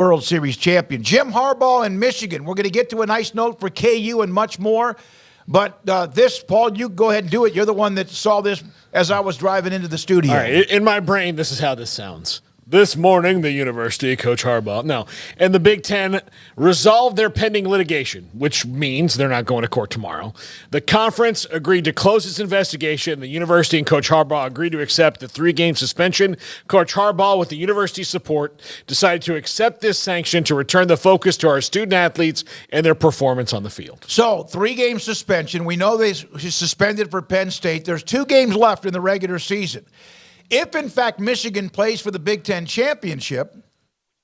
World Series champion. Jim Harbaugh and Michigan. We're going to get to a nice note for KU and much more. But this, Paul, you go ahead and do it. You're the one that saw this as I was driving into the studio. All right, in my brain, this is how this sounds. This morning, the university, Coach Harbaugh, and the Big Ten resolved their pending litigation, which means they're not going to court tomorrow. The conference agreed to close its investigation. The university and Coach Harbaugh agreed to accept the 3-game suspension. Coach Harbaugh, with the university's support, decided to accept this sanction to return the focus to our student athletes and their performance on the field. So, 3-game suspension. We know they suspended for Penn State. There's 2 games left in the regular season. If, in fact, Michigan plays for the Big Ten championship,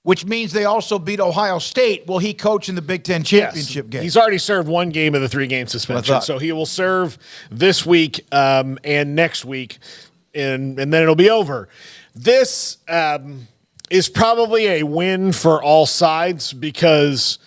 which means they also beat Ohio State, will he coach in the Big Ten championship game? He's already served 1 game of the 3-game suspension, so he will serve this week and next week, and then it'll be over. This is probably a win for all sides because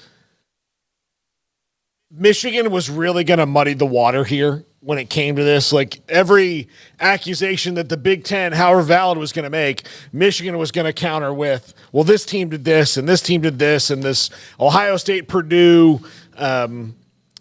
Michigan was really going to muddy the water here when it came to this. Like, every accusation that the Big Ten, however valid, was going to make, Michigan was going to counter with, well, this team did this, and this team did this, and this Ohio State, Purdue,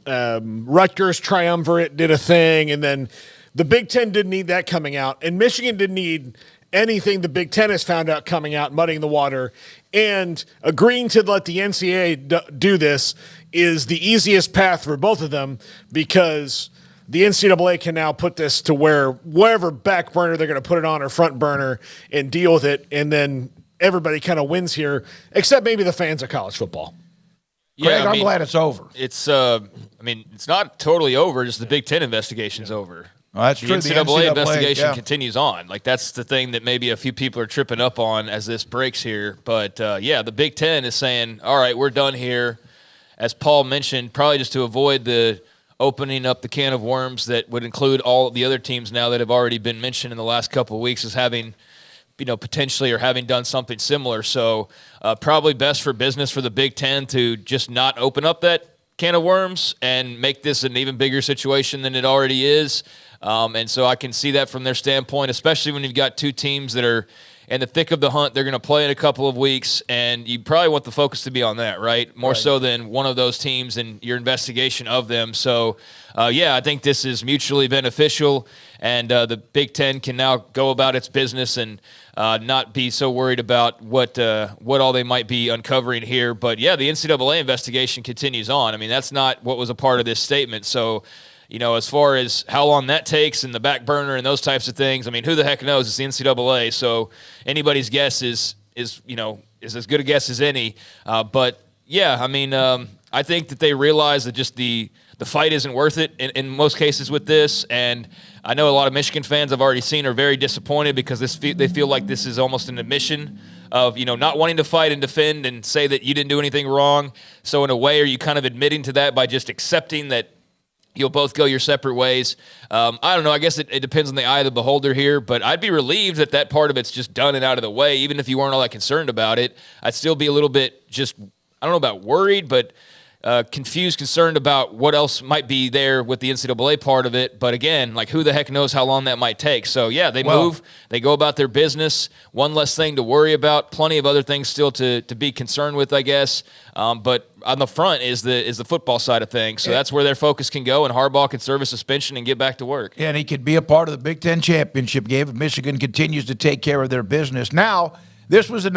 Rutgers triumvirate did a thing, and then the Big Ten didn't need that coming out, and Michigan didn't need anything the Big Ten has found out coming out, muddying the water, and agreeing to let the NCAA do this is the easiest path for both of them because the NCAA can now put this to wherever back burner they're going to put it on or front burner and deal with it, and then everybody kind of wins here, except maybe the fans of college football. Yeah, Craig, I'm glad it's over. It's it's not totally over, just the Big Ten investigation's over. Well, that's the true. NCAA investigation continues on. Like, that's the thing that maybe a few people are tripping up on as this breaks here. But, the Big Ten is saying, all right, we're done here. As Paul mentioned, probably just to avoid the opening up the can of worms that would include all the other teams now that have already been mentioned in the last couple of weeks as having, potentially or having done something similar. So probably best for business for the Big Ten to just not open up that can of worms and make this an even bigger situation than it already is. And so I can see that from their standpoint, especially when you've got 2 teams that are in the thick of the hunt. They're going to play in a couple of weeks, and you probably want the focus to be on that, right? More so than one of those teams and your investigation of them. So, I think this is mutually beneficial, and the Big Ten can now go about its business and not be so worried about what all they might be uncovering here. But, the NCAA investigation continues on. I mean, that's not what was a part of this statement. So, as far as how long that takes and the back burner and those types of things, I mean, who the heck knows? It's the NCAA, so anybody's guess is as good a guess as any. I think that they realize that just the fight isn't worth it in most cases with this, and I know a lot of Michigan fans I've already seen are very disappointed because they feel like this is almost an admission of not wanting to fight and defend and say that you didn't do anything wrong. So in a way, are you kind of admitting to that by just accepting that you'll both go your separate ways? I don't know. I guess it depends on the eye of the beholder here, but I'd be relieved that part of it's just done and out of the way. Even if you weren't all that concerned about it, I'd still be a little bit just, I don't know about worried, but confused, concerned about what else might be there with the NCAA part of it. But again, like, who the heck knows how long that might take? So, they move. They go about their business. One less thing to worry about. Plenty of other things still to be concerned with, I guess. But on the front is the football side of things. So that's where their focus can go, and Harbaugh can serve a suspension and get back to work. And he could be a part of the Big Ten championship game if Michigan continues to take care of their business. Now, this was a